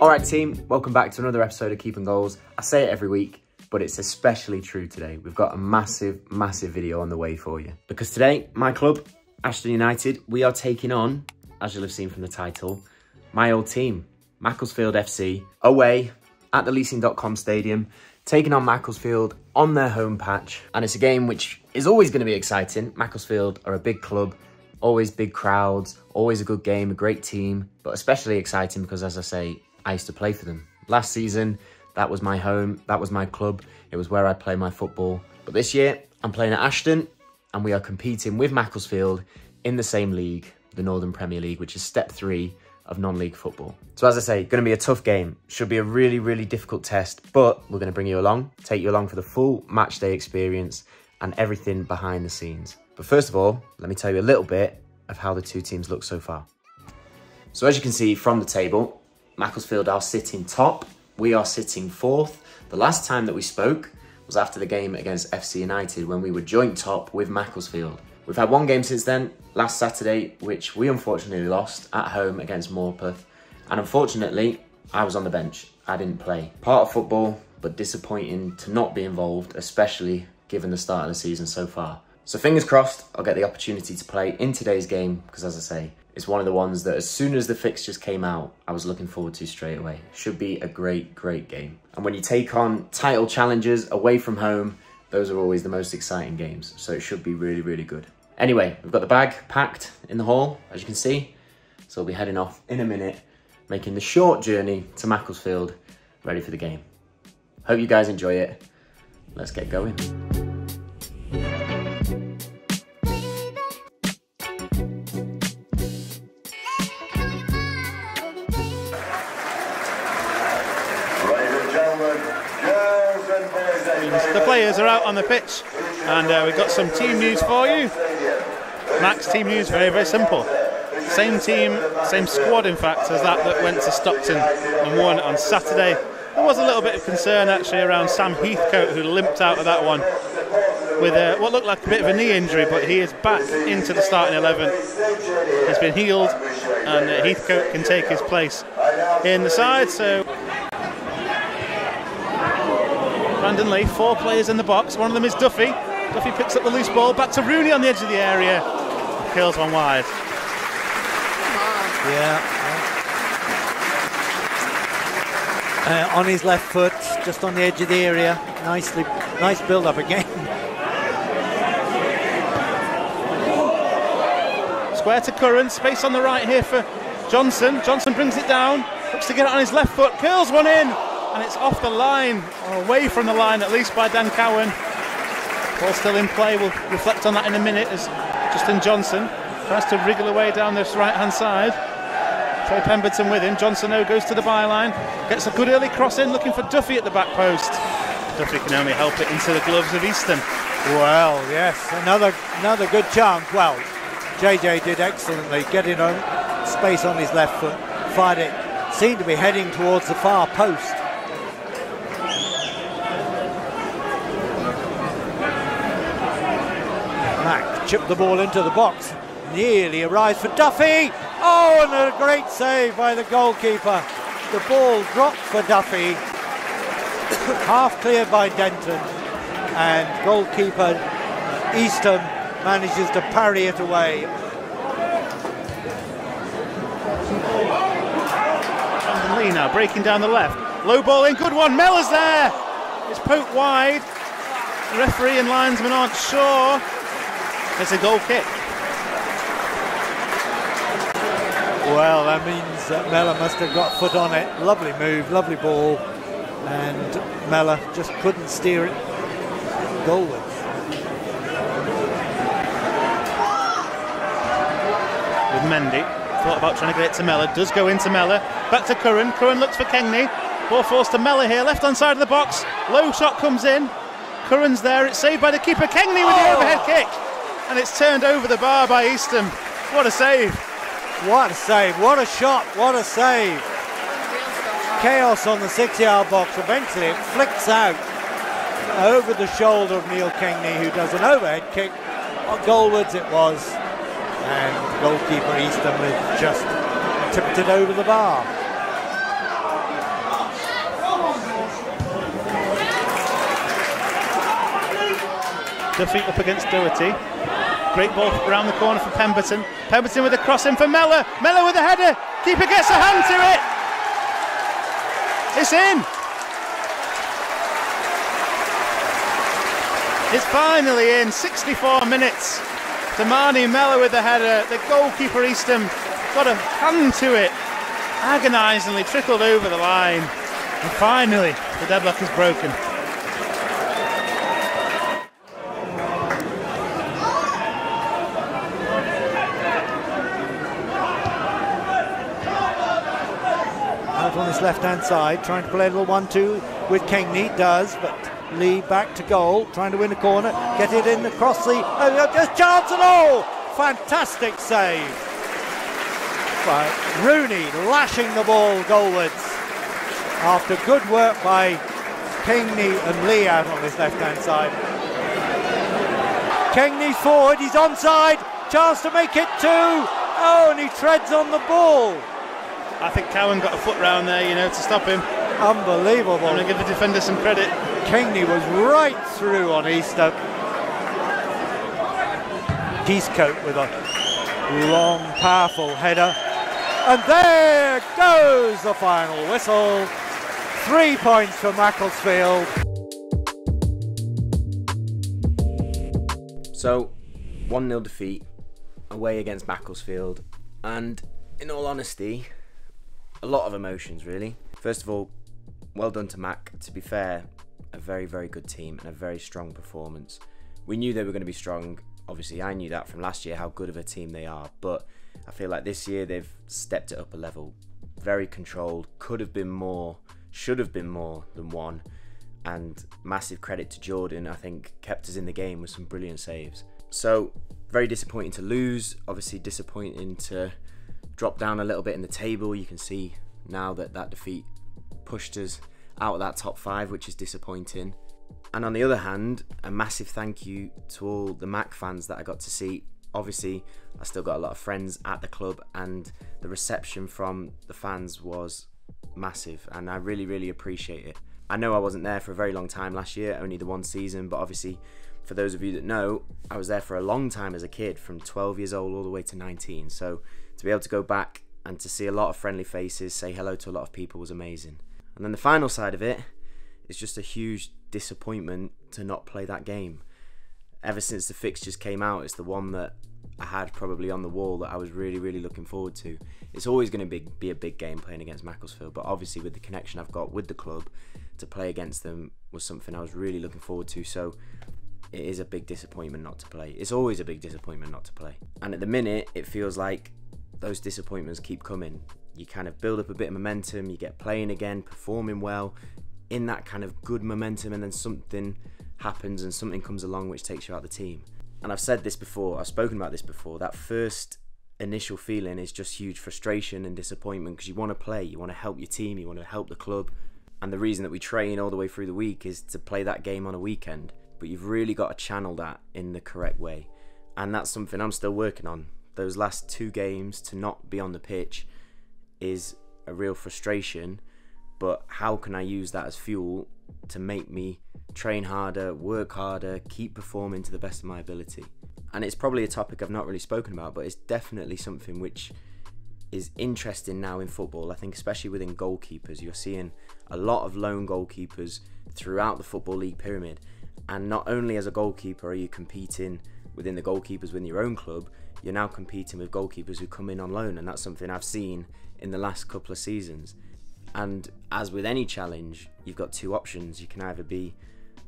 Alright team, welcome back to another episode of Keeping Goals. I say it every week, but it's especially true today. We've got a massive video on the way for you. Because today, my club, Ashton United, we are taking on, as you'll have seen from the title, my old team, Macclesfield FC, away at the Leasing.com Stadium, taking on Macclesfield on their home patch. And it's a game which is always going to be exciting. Macclesfield are a big club, always big crowds, always a good game, a great team, but especially exciting because, as I say, I used to play for them. Last season, that was my home, that was my club, it was where I play my football. But this year, I'm playing at Ashton, and we are competing with Macclesfield in the same league, the Northern Premier League, which is step 3 of non-league football. So as I say, going to be a tough game. Should be a really difficult test, but we're going to bring you along, take you along for the full match day experience and everything behind the scenes. But first of all, let me tell you a little bit of how the two teams look so far. So as you can see from the table, Macclesfield are sitting top, we are sitting 4th. The last time that we spoke was after the game against FC United when we were joint top with Macclesfield. We've had one game since then, last Saturday, which we unfortunately lost at home against Morpeth. And unfortunately, I was on the bench, I didn't play. Part of football, but disappointing to not be involved, especially given the start of the season so far. So fingers crossed, I'll get the opportunity to play in today's game, because as I say, it's one of the ones that as soon as the fixtures came out, I was looking forward to straight away. Should be a great game. And when you take on title challengers away from home, those are always the most exciting games. So it should be really good. Anyway, we've got the bag packed in the hall, as you can see. So we'll be heading off in a minute, making the short journey to Macclesfield, ready for the game. Hope you guys enjoy it. Let's get going. The players are out on the pitch, and we've got some team news for you. Max team news, very simple. Same team, same squad in fact as that went to Stockton and won on Saturday. There was a little bit of concern actually around Sam Heathcote, who limped out of that one with what looked like a bit of a knee injury, but he is back into the starting 11. He's been healed, and Heathcote can take his place in the side. So Brandon Lee, 4 players in the box. One of them is Duffy. Duffy picks up the loose ball, back to Rooney on the edge of the area. Curls one wide. On his left foot, just on the edge of the area. Nice build-up again. Square to Curran, space on the right here for Johnson. Johnson brings it down, looks to get it on his left foot, curls one in, and it's off the line, or away from the line at least by Dan Cowan. Ball still in play, we'll reflect on that in a minute as Justin Johnson tries to wriggle away down this right-hand side. Trey Pemberton with him, Johnson goes to the byline, gets a good early cross in, looking for Duffy at the back post. Duffy can only help it into the gloves of Easton. Well, yes, another good chance. Well, JJ did excellently, getting on space on his left foot, fired it, seemed to be heading towards the far post. Mac chipped the ball into the box, nearly arrives for Duffy. Oh, and a great save by the goalkeeper. The ball dropped for Duffy, half cleared by Denton, and goalkeeper Easton manages to parry it away. And Lee now breaking down the left. Low ball in, good one. Mellor's there. It's poked wide. The referee and linesman aren't sure. It's a goal kick. Well, that means that Mellor must have got foot on it. Lovely move, lovely ball. And Mellor just couldn't steer it goalwards. With Mendy, thought about trying to get it to Mellor, does go into Mellor, back to Curran, Curran looks for Kengney, ball forced to Mellor here, left hand side of the box, low shot comes in, Curran's there, it's saved by the keeper, Kengney with the overhead kick, and it's turned over the bar by Easton. What a save. What a save, what a shot, what a save. Chaos on the 6-yard box, eventually it flicks out. over the shoulder of Neil Kingney, who does an overhead kick. On goalwards it was, and goalkeeper Eastham has just tipped it over the bar. Duffy up against Doherty. Great ball around the corner for Pemberton. Pemberton with a cross in for Mellor. Mellor with a header. Keeper gets a hand to it. It's in. It's finally in. 64 minutes. Damani Mellor with the header. The goalkeeper Eastham got a hand to it. Agonisingly trickled over the line. And finally, the deadlock is broken. On his left-hand side, trying to play a little 1-2 with Kingney, does, but Lee back to goal, trying to win a corner, get it in across the, just chance and all! Fantastic save by Rooney, lashing the ball goalwards after good work by Kingney and Lee out on his left-hand side. Kingney's forward, he's onside, chance to make it 2, oh, and he treads on the ball. I think Cowan got a foot round there, you know, to stop him. Unbelievable. I'm going to give the defender some credit. Kingney was right through on Eastham. Heathcote with a long, powerful header. And there goes the final whistle. 3 points for Macclesfield. So, 1-0 defeat away against Macclesfield. And in all honesty, a lot of emotions, really. First of all, well done to Mac. To be fair, a very, very good team and a very strong performance. We knew they were going to be strong. Obviously, I knew that from last year, how good of a team they are. But I feel like this year they've stepped it up a level. Very controlled. Could have been more. Should have been more than one. And massive credit to Jordan. I think kept us in the game with some brilliant saves. So, very disappointing to lose. Obviously, disappointing to drop down a little bit in the table. You can see now that that defeat pushed us out of that top 5, which is disappointing. And on the other hand, a massive thank you to all the Mac fans that I got to see. Obviously, I still got a lot of friends at the club, and the reception from the fans was massive, and I really, really appreciate it. I know I wasn't there for a very long time last year, only the 1 season, but obviously, for those of you that know, I was there for a long time as a kid, from 12 years old all the way to 19. So to be able to go back and to see a lot of friendly faces, say hello to a lot of people was amazing. And then the final side of it is just a huge disappointment to not play that game. Ever since the fixtures came out, it's the one that I had probably on the wall that I was really, really looking forward to. It's always going to be a big game playing against Macclesfield, but obviously with the connection I've got with the club, to play against them was something I was really looking forward to. So it is a big disappointment not to play. It's always a big disappointment not to play. And at the minute, it feels like those disappointments keep coming. You kind of build up a bit of momentum, you get playing again, performing well, in that kind of good momentum, and then something happens and something comes along which takes you out of the team. And I've said this before, I've spoken about this before, that first initial feeling is just huge frustration and disappointment, because you want to play, you want to help your team, you want to help the club. And the reason that we train all the way through the week is to play that game on a weekend. But you've really got to channel that in the correct way. And that's something I'm still working on. Those last 2 games to not be on the pitch is a real frustration, but how can I use that as fuel to make me train harder, work harder, keep performing to the best of my ability? And it's probably a topic I've not really spoken about, but it's definitely something which is interesting now in football. I think especially within goalkeepers, you're seeing a lot of lone goalkeepers throughout the Football League pyramid. And not only as a goalkeeper are you competing within the goalkeepers within your own club, you're now competing with goalkeepers who come in on loan, and that's something I've seen in the last couple of seasons. And as with any challenge, you've got 2 options. You can either be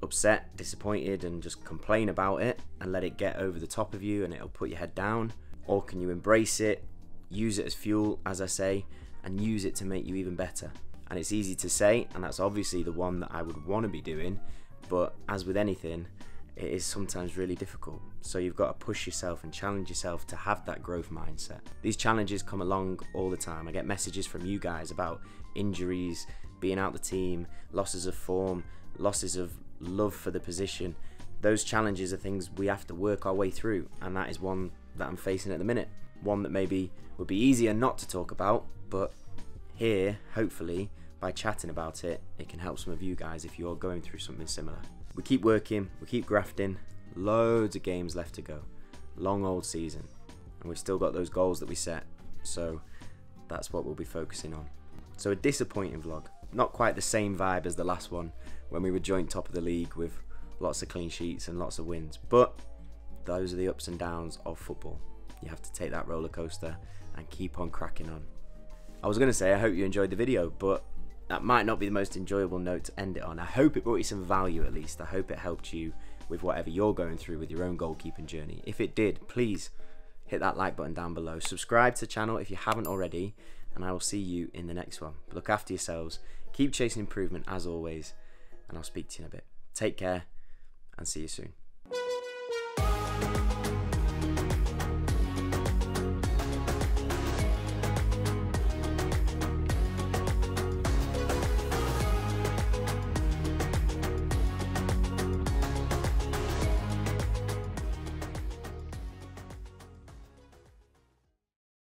upset, disappointed, and just complain about it and let it get over the top of you and it'll put your head down, or can you embrace it, use it as fuel, as I say, and use it to make you even better? And it's easy to say, and that's obviously the one that I would want to be doing, but as with anything, it is sometimes really difficult. So you've got to push yourself and challenge yourself to have that growth mindset. These challenges come along all the time. I get messages from you guys about injuries, being out the team, losses of form, losses of love for the position. Those challenges are things we have to work our way through, and that is one that I'm facing at the minute. One that maybe would be easier not to talk about, but here, hopefully, by chatting about it, it can help some of you guys if you're going through something similar. We keep working, we keep grafting, loads of games left to go. Long old season, and we've still got those goals that we set, so that's what we'll be focusing on. So a disappointing vlog, not quite the same vibe as the last one when we were joint top of the league with lots of clean sheets and lots of wins, but those are the ups and downs of football. You have to take that roller coaster and keep on cracking on. I was going to say I hope you enjoyed the video, but that might not be the most enjoyable note to end it on. I hope it brought you some value at least. I hope it helped you with whatever you're going through with your own goalkeeping journey. If it did, please hit that like button down below. Subscribe to the channel if you haven't already, and I will see you in the next one. Look after yourselves, keep chasing improvement as always, and I'll speak to you in a bit. Take care and see you soon.